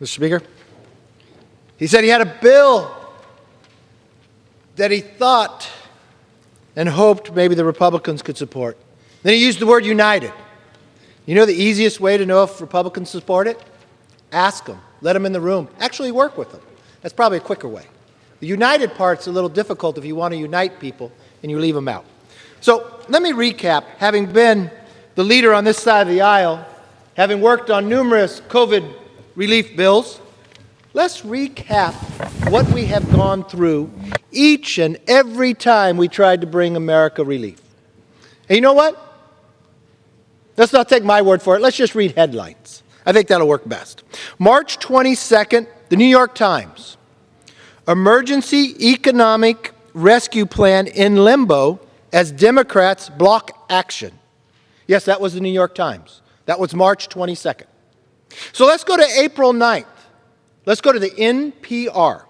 Mr. Speaker. He said he had a bill that he thought and hoped maybe the Republicans could support. Then he used the word united. You know the easiest way to know if Republicans support it? Ask them. Let them in the room. Actually work with them. That's probably a quicker way. The united part's a little difficult if you want to unite people and you leave them out. So let me recap. Having been the leader on this side of the aisle, having worked on numerous COVID relief bills, let's recap what we have gone through each and every time we tried to bring America relief. And you know what? Let's not take my word for it. Let's just read headlines. I think that'll work best. March 22nd, the New York Times. Emergency Economic Rescue Plan in limbo as Democrats block action. Yes, that was the New York Times. That was March 22nd. So let's go to April 9th. Let's go to the NPR.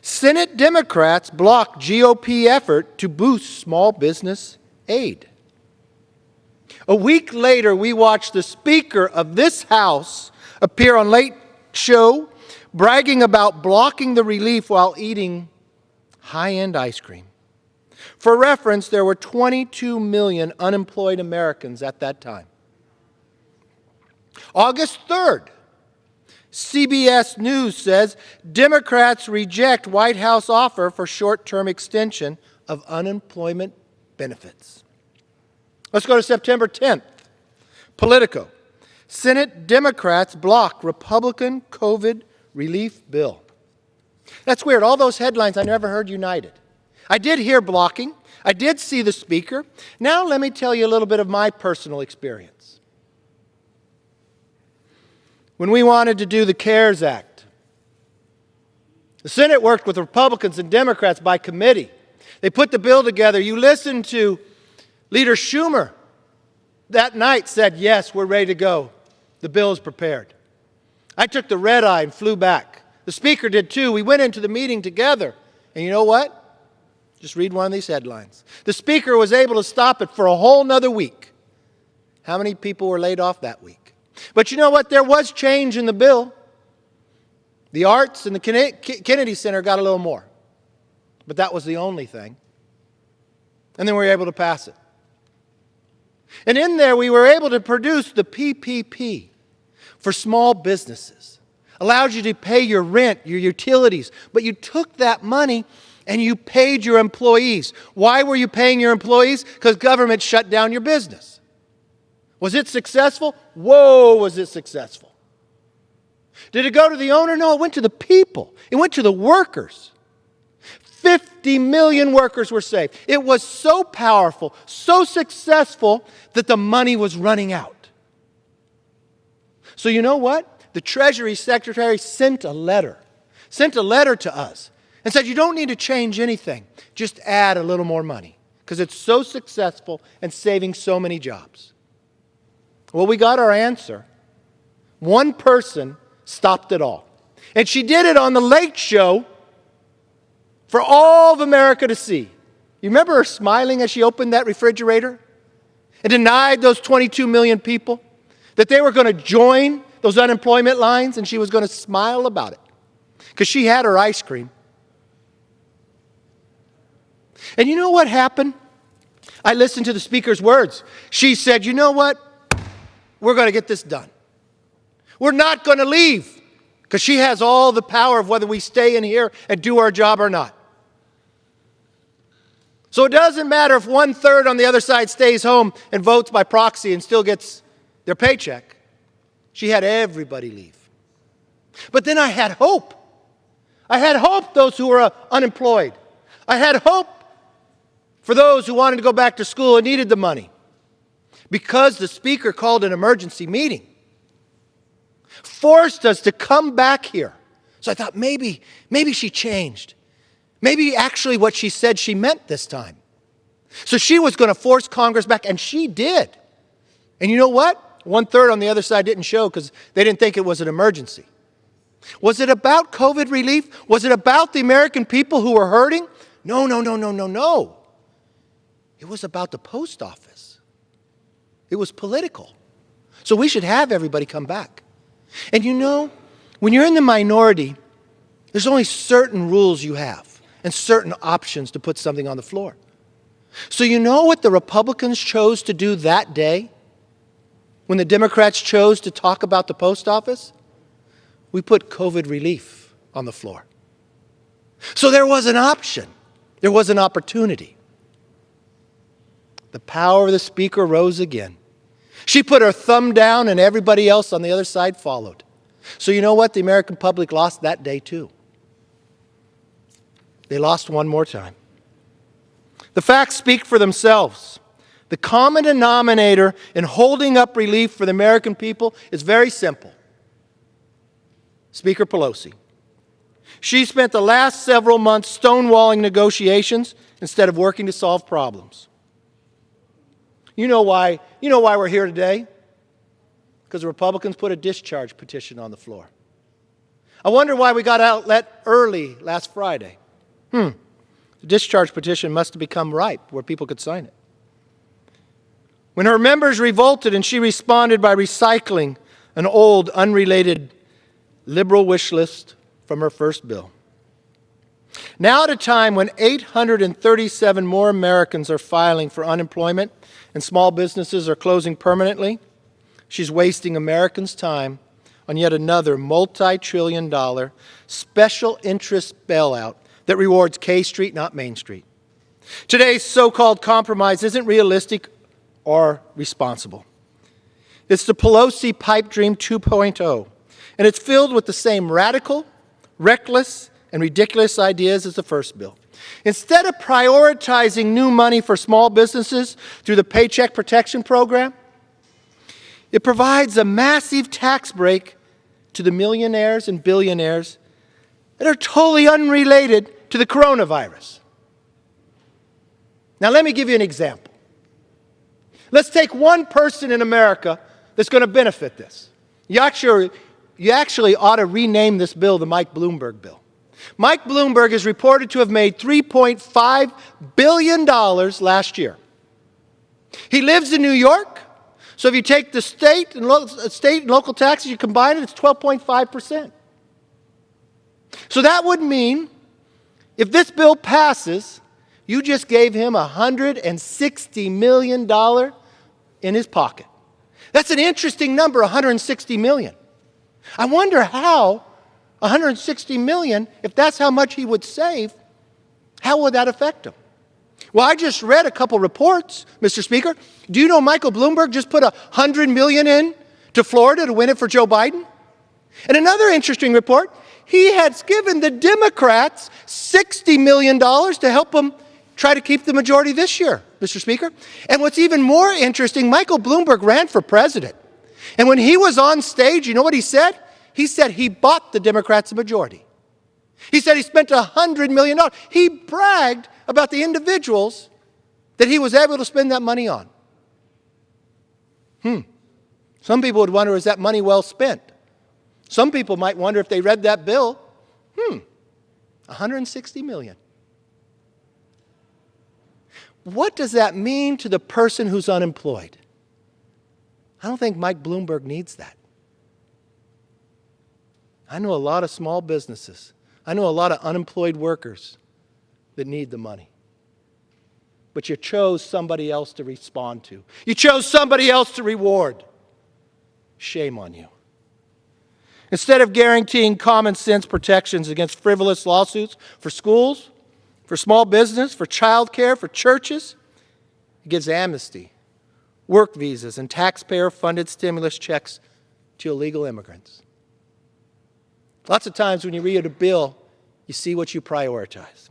Senate Democrats block GOP effort to boost small business aid. A week later, we watched the Speaker of this House appear on Late Show bragging about blocking the relief while eating high-end ice cream. For reference, there were 22 million unemployed Americans at that time. August 3rd, CBS News says Democrats reject White House offer for short-term extension of unemployment benefits. Let's go to September 10th. Politico. Senate Democrats block Republican COVID relief bill. That's weird. All those headlines, I never heard united. I did hear blocking. I did see the Speaker. Now let me tell you a little bit of my personal experience. When we wanted to do the CARES Act, the Senate worked with Republicans and Democrats by committee. They put the bill together. You listened to Leader Schumer that night said, yes, we're ready to go. The bill is prepared. I took the red eye and flew back. The Speaker did too. We went into the meeting together. And you know what? Just read one of these headlines. The Speaker was able to stop it for a whole nother week. How many people were laid off that week? But you know what? There was change in the bill. The arts and the Kennedy Center got a little more. But that was the only thing. And then we were able to pass it. And in there, we were able to produce the PPP for small businesses. Allowed you to pay your rent, your utilities. But you took that money and you paid your employees. Why were you paying your employees? Because government shut down your business. Was it successful? Whoa, was it successful. Did it go to the owner? No, it went to the people. It went to the workers. 50 million workers were saved. It was so powerful, so successful that the money was running out. So you know what? The Treasury Secretary sent a letter to us and said, you don't need to change anything. Just add a little more money because it's so successful and saving so many jobs. Well, we got our answer. One person stopped it all. And she did it on the Late Show for all of America to see. You remember her smiling as she opened that refrigerator and denied those 22 million people that they were going to join those unemployment lines, and she was going to smile about it because she had her ice cream. And you know what happened? I listened to the Speaker's words. She said, you know what? We're going to get this done. We're not going to leave because she has all the power of whether we stay in here and do our job or not. So it doesn't matter if 1/3 on the other side stays home and votes by proxy and still gets their paycheck. She had everybody leave. But then I had hope. I had hope those who were unemployed. I had hope for those who wanted to go back to school and needed the money. Because the Speaker called an emergency meeting, forced us to come back here. So I thought maybe she changed. Maybe actually what she said she meant this time. So she was going to force Congress back, and she did. And you know what? 1/3 on the other side didn't show because they didn't think it was an emergency. Was it about COVID relief? Was it about the American people who were hurting? No. It was about the post office. It was political. So we should have everybody come back. And you know, When you're in the minority, there's only certain rules you have and certain options to put something on the floor. So you know what the Republicans chose to do that day when the Democrats chose to talk about the post office? We put COVID relief on the floor. So there was an option. There was an opportunity. The power of the Speaker rose again. She put her thumb down and everybody else on the other side followed. So you know what? The American public lost that day too. They lost one more time. The facts speak for themselves. The common denominator in holding up relief for the American people is very simple. Speaker Pelosi. She spent the last several months stonewalling negotiations instead of working to solve problems. You know why we're here today? Because the Republicans put a discharge petition on the floor. I wonder why we got outlet early last Friday. The discharge petition must have become ripe where people could sign it. When her members revolted and she responded by recycling an old, unrelated liberal wish list from her first bill. Now at a time when 837 more Americans are filing for unemployment and small businesses are closing permanently, she's wasting Americans' time on yet another multi-trillion-dollar special interest bailout that rewards K Street, not Main Street. Today's so-called compromise isn't realistic or responsible. It's the Pelosi pipe dream 2.0, and it's filled with the same radical, reckless, and ridiculous ideas as the first bill. Instead of prioritizing new money for small businesses through the Paycheck Protection Program, it provides a massive tax break to the millionaires and billionaires that are totally unrelated to the coronavirus. Now let me give you an example. Let's take one person in America that's going to benefit this. You actually ought to rename this bill the Mike Bloomberg bill. Mike Bloomberg is reported to have made $3.5 billion last year. He lives in New York, so if you take the state and local taxes, you combine it, it's 12.5%. So that would mean, if this bill passes, you just gave him $160 million in his pocket. That's an interesting number, $160 million. I wonder how $160 million, if that's how much he would save, how would that affect him? Well, I just read a couple reports, Mr. Speaker. Do you know Michael Bloomberg just put $100 million in to Florida to win it for Joe Biden? And another interesting report, he has given the Democrats $60 million to help them try to keep the majority this year, Mr. Speaker. And what's even more interesting, Michael Bloomberg ran for president. And when he was on stage, you know what he said? He said he bought the Democrats a majority. He said he spent $100 million. He bragged about the individuals that he was able to spend that money on. Some people would wonder, is that money well spent? Some people might wonder if they read that bill, $160 million. What does that mean to the person who's unemployed? I don't think Mike Bloomberg needs that. I know a lot of small businesses. I know a lot of unemployed workers that need the money. But you chose somebody else to respond to. You chose somebody else to reward. Shame on you. Instead of guaranteeing common sense protections against frivolous lawsuits for schools, for small business, for child care, for churches, it gives amnesty, work visas, and taxpayer-funded stimulus checks to illegal immigrants. Lots of times when you read a bill, you see what you prioritize.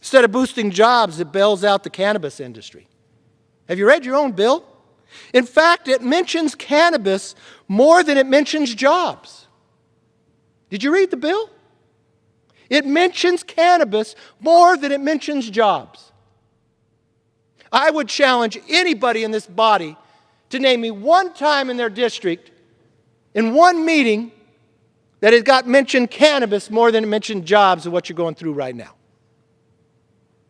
Instead of boosting jobs, it bails out the cannabis industry. Have you read your own bill? In fact, it mentions cannabis more than it mentions jobs. Did you read the bill? It mentions cannabis more than it mentions jobs. I would challenge anybody in this body to name me one time in their district, in one meeting, that it got mentioned cannabis more than it mentioned jobs of what you're going through right now.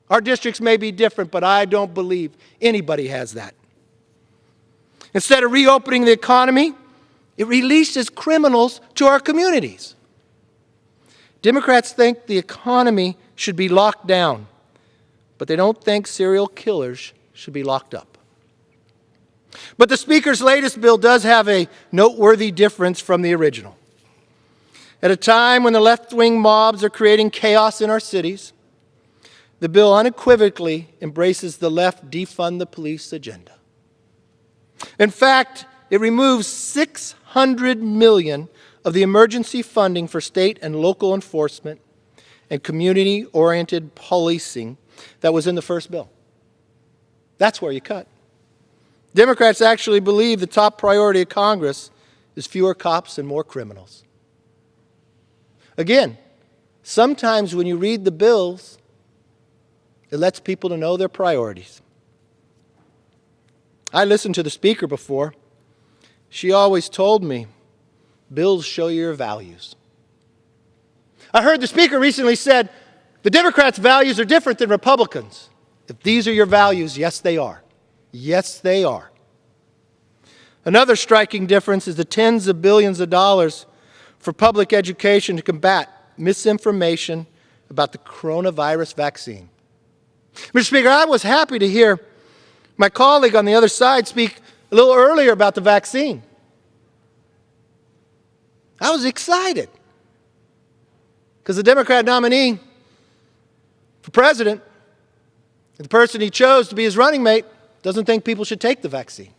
Our districts may be different, but I don't believe anybody has that. Instead of reopening the economy, It releases criminals to our communities. Democrats think the economy should be locked down, but they don't think serial killers should be locked up. But the Speaker's latest bill does have a noteworthy difference from the original. At a time when the left-wing mobs are creating chaos in our cities, the bill unequivocally embraces the left defund the police agenda. In fact, it removes $600 million of the emergency funding for state and local enforcement and community-oriented policing that was in the first bill. That's where you cut. Democrats actually believe the top priority of Congress is fewer cops and more criminals. Again, sometimes when you read the bills, it lets people to know their priorities. I listened to the Speaker before. She always told me, bills show your values. I heard the Speaker recently said, the Democrats' values are different than Republicans. If these are your values, yes, they are. Yes, they are. Another striking difference is the tens of billions of dollars for public education to combat misinformation about the coronavirus vaccine. Mr. Speaker, I was happy to hear my colleague on the other side speak a little earlier about the vaccine. I was excited because the Democrat nominee for president, the person he chose to be his running mate, doesn't think people should take the vaccine,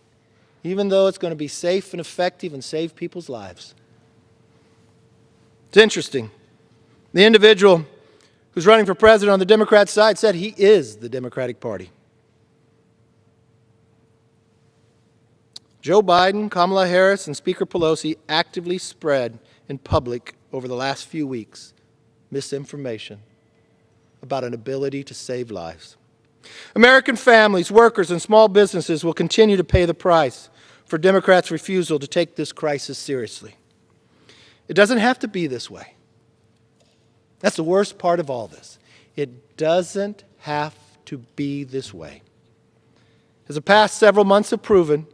even though it's going to be safe and effective and save people's lives. It's interesting. The individual who's running for president on the Democrat side said he is the Democratic Party. Joe Biden, Kamala Harris, and Speaker Pelosi actively spread in public over the last few weeks misinformation about an ability to save lives. American families, workers, and small businesses will continue to pay the price for Democrats' refusal to take this crisis seriously. It doesn't have to be this way. That's the worst part of all this. It doesn't have to be this way. As the past several months have proven,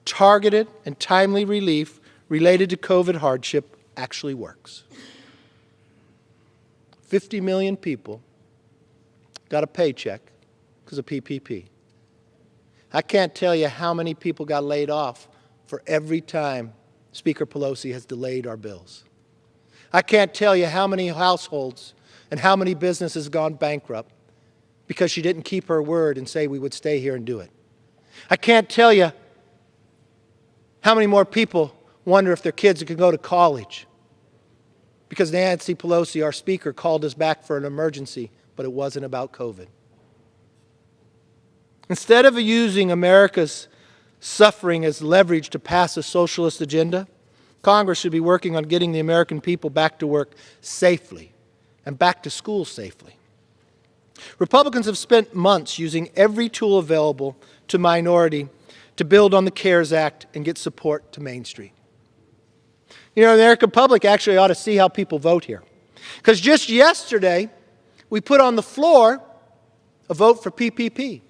targeted and timely relief related to COVID hardship actually works. 50 million people got a paycheck because of PPP. I can't tell you how many people got laid off for every time Speaker Pelosi has delayed our bills. I can't tell you how many households and how many businesses have gone bankrupt because she didn't keep her word and say we would stay here and do it. I can't tell you how many more people wonder if their kids can go to college because Nancy Pelosi, our Speaker, called us back for an emergency, but it wasn't about COVID. Instead of using America's suffering as leverage to pass a socialist agenda, Congress should be working on getting the American people back to work safely and back to school safely. Republicans have spent months using every tool available to minority to build on the CARES Act and get support to Main Street. You know, the American public actually ought to see how people vote here. Because just yesterday, we put on the floor a vote for PPP.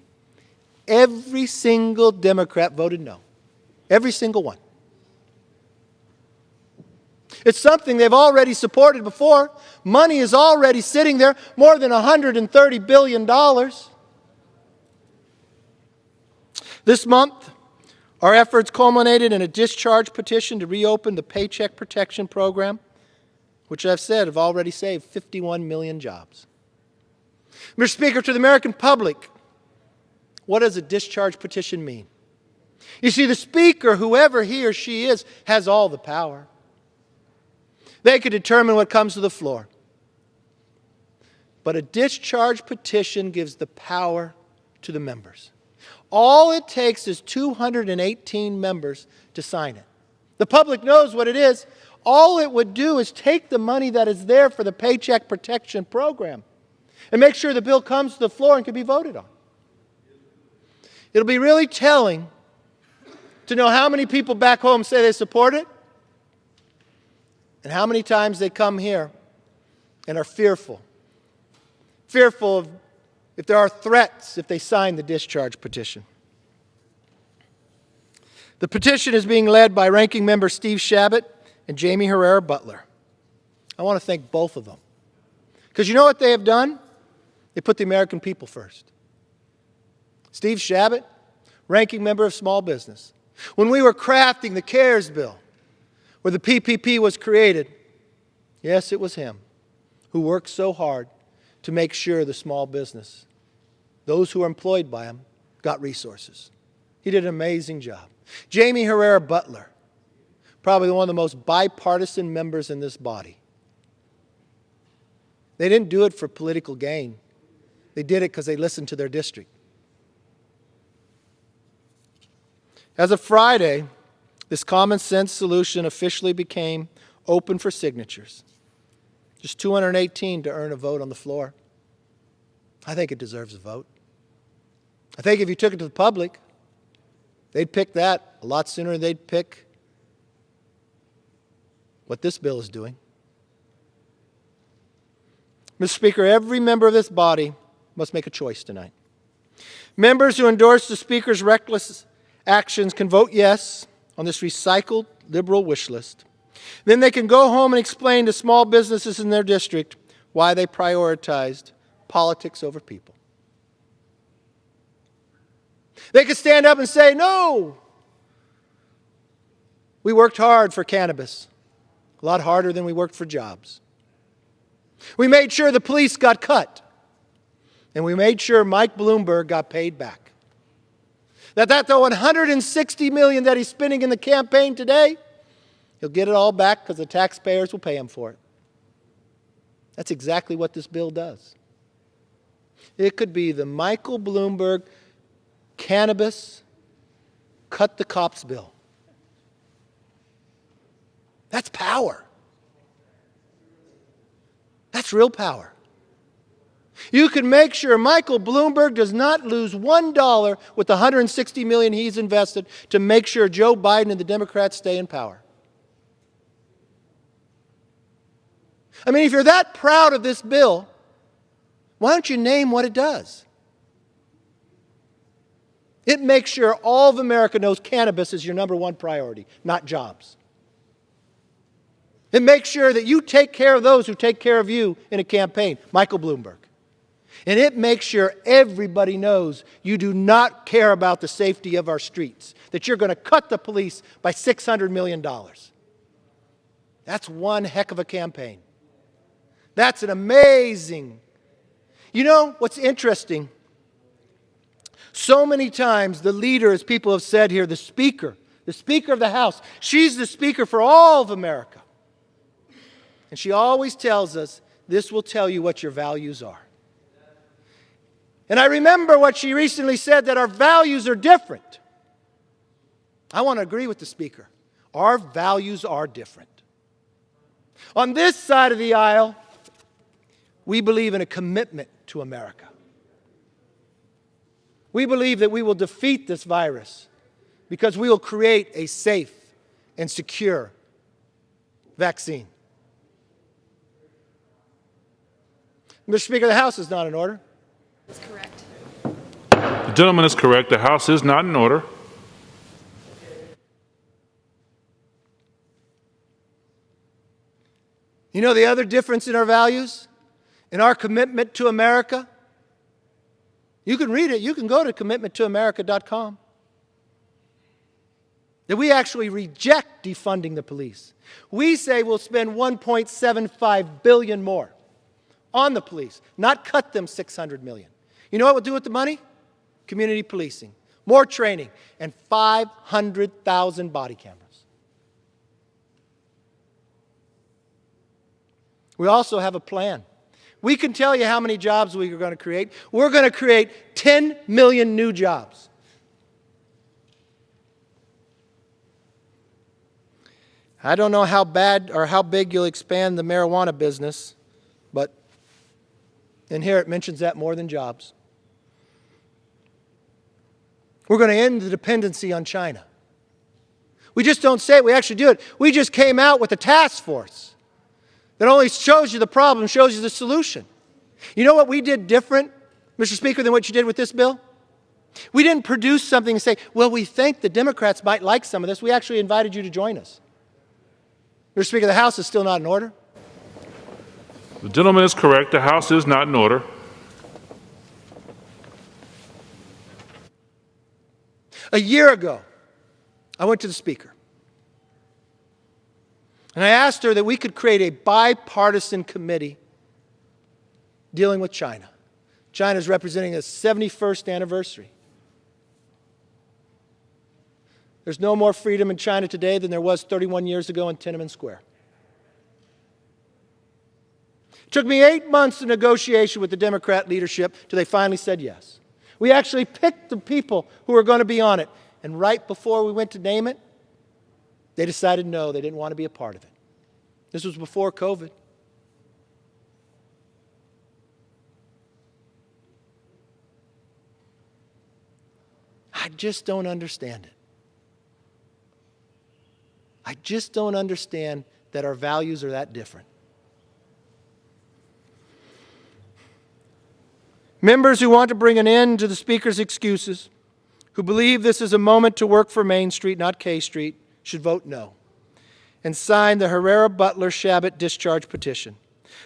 Every single Democrat voted no. Every single one. It's something they've already supported before. Money is already sitting there, more than $130 billion. This month, our efforts culminated in a discharge petition to reopen the Paycheck Protection Program, which I've said have already saved 51 million jobs. Mr. Speaker, to the American public, what does a discharge petition mean? You see, the Speaker, whoever he or she is, has all the power. They could determine what comes to the floor. But a discharge petition gives the power to the members. All it takes is 218 members to sign it. The public knows what it is. All it would do is take the money that is there for the Paycheck Protection Program and make sure the bill comes to the floor and can be voted on. It'll be really telling to know how many people back home say they support it and how many times they come here and are fearful. Fearful of if there are threats if they sign the discharge petition. The petition is being led by Ranking Member Steve Chabot and Jamie Herrera Butler. I want to thank both of them. Because you know what they have done? They put the American people first. Steve Chabot, Ranking Member of Small Business. When we were crafting the CARES bill, where the PPP was created, yes, it was him who worked so hard to make sure the small business, those who are employed by him, got resources. He did an amazing job. Jamie Herrera Butler, probably one of the most bipartisan members in this body. They didn't do it for political gain. They did it because they listened to their district. As of Friday, this common sense solution officially became open for signatures. Just 218 to earn a vote on the floor. I think it deserves a vote. I think if you took it to the public, they'd pick that a lot sooner than they'd pick what this bill is doing. Mr. Speaker, every member of this body must make a choice tonight. Members who endorse the Speaker's reckless actions can vote yes on this recycled liberal wish list. Then they can go home and explain to small businesses in their district why they prioritized politics over people. They could stand up and say, no, we worked hard for cannabis, a lot harder than we worked for jobs. We made sure the police got cut, and we made sure Mike Bloomberg got paid back. That the $160 million that he's spending in the campaign today, he'll get it all back because the taxpayers will pay him for it. That's exactly what this bill does. It could be the Michael Bloomberg cannabis cut the cops bill. That's power. That's real power. You can make sure Michael Bloomberg does not lose $1 with the $160 million he's invested to make sure Joe Biden and the Democrats stay in power. I mean, if you're that proud of this bill, why don't you name what it does? It makes sure all of America knows cannabis is your number one priority, not jobs. It makes sure that you take care of those who take care of you in a campaign, Michael Bloomberg. And it makes sure everybody knows you do not care about the safety of our streets, that you're going to cut the police by $600 million. That's one heck of a campaign. That's an amazing. You know what's interesting? So many times the leader, as people have said here, the Speaker of the House, she's the Speaker for all of America. And she always tells us, this will tell you what your values are. And I remember what she recently said, that our values are different. I want to agree with the Speaker. Our values are different. On this side of the aisle, we believe in a commitment to America. We believe that we will defeat this virus because we will create a safe and secure vaccine. Mr. Speaker, the House is not in order. That's correct. The gentleman is correct. The House is not in order. You know the other difference in our values? In our commitment to America? You can read it. You can go to commitmenttoamerica.com. That we actually reject defunding the police. We say we'll spend $1.75 billion more on the police, not cut them $600 million. You know what we'll do with the money? Community policing, more training, and 500,000 body cameras. We also have a plan. We can tell you how many jobs we are going to create. We're going to create 10 million new jobs. I don't know how bad or how big you'll expand the marijuana business, but in here it mentions that more than jobs. We're going to end the dependency on China. We just don't say it, we actually do it. We just came out with a task force that only shows you the problem, shows you the solution. You know what we did different, Mr. Speaker, than what you did with this bill? We didn't produce something and say, well, we think the Democrats might like some of this. We actually invited you to join us. Mr. Speaker, the House is still not in order. The gentleman is correct. The House is not in order. A year ago, I went to the Speaker, and I asked her that we could create a bipartisan committee dealing with China. China is representing its 71st anniversary. There's no more freedom in China today than there was 31 years ago in Tiananmen Square. It took me 8 months of negotiation with the Democrat leadership till they finally said yes. We actually picked the people who were going to be on it. And right before we went to name it, they decided no, they didn't want to be a part of it. This was before COVID. I just don't understand it. I just don't understand that our values are that different. Members who want to bring an end to the Speaker's excuses, who believe this is a moment to work for Main Street, not K Street, should vote no and sign the Herrera-Butler-Shabbat discharge petition.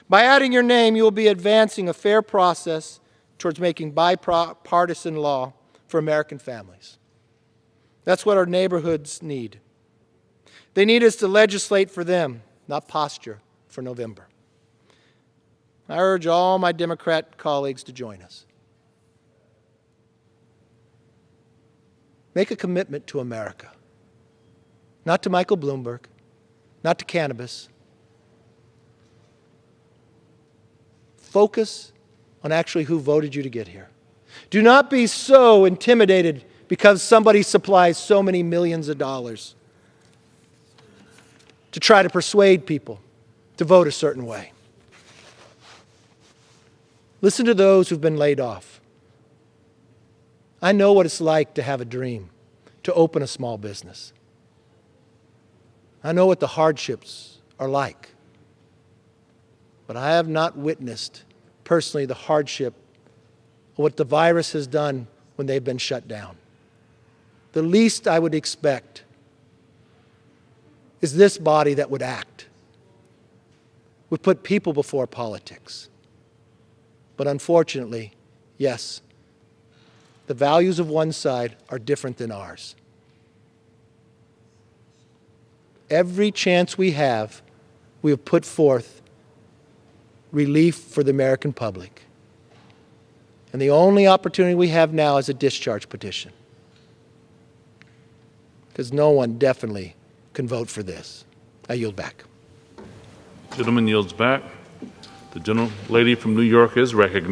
By adding your name, you will be advancing a fair process towards making bipartisan law for American families. That's what our neighborhoods need. They need us to legislate for them, not posture for November. I urge all my Democrat colleagues to join us. Make a commitment to America, not to Michael Bloomberg, not to cannabis. Focus on actually who voted you to get here. Do not be so intimidated because somebody supplies so many millions of dollars to try to persuade people to vote a certain way. Listen to those who've been laid off. I know what it's like to have a dream, to open a small business. I know what the hardships are like. But I have not witnessed personally the hardship of what the virus has done when they've been shut down. The least I would expect is this body that would act, would put people before politics. But unfortunately, yes, the values of one side are different than ours. Every chance we have put forth relief for the American public. And the only opportunity we have now is a discharge petition. Because no one definitely can vote for this. I yield back. Gentleman yields back. The gentlelady from New York is recognized.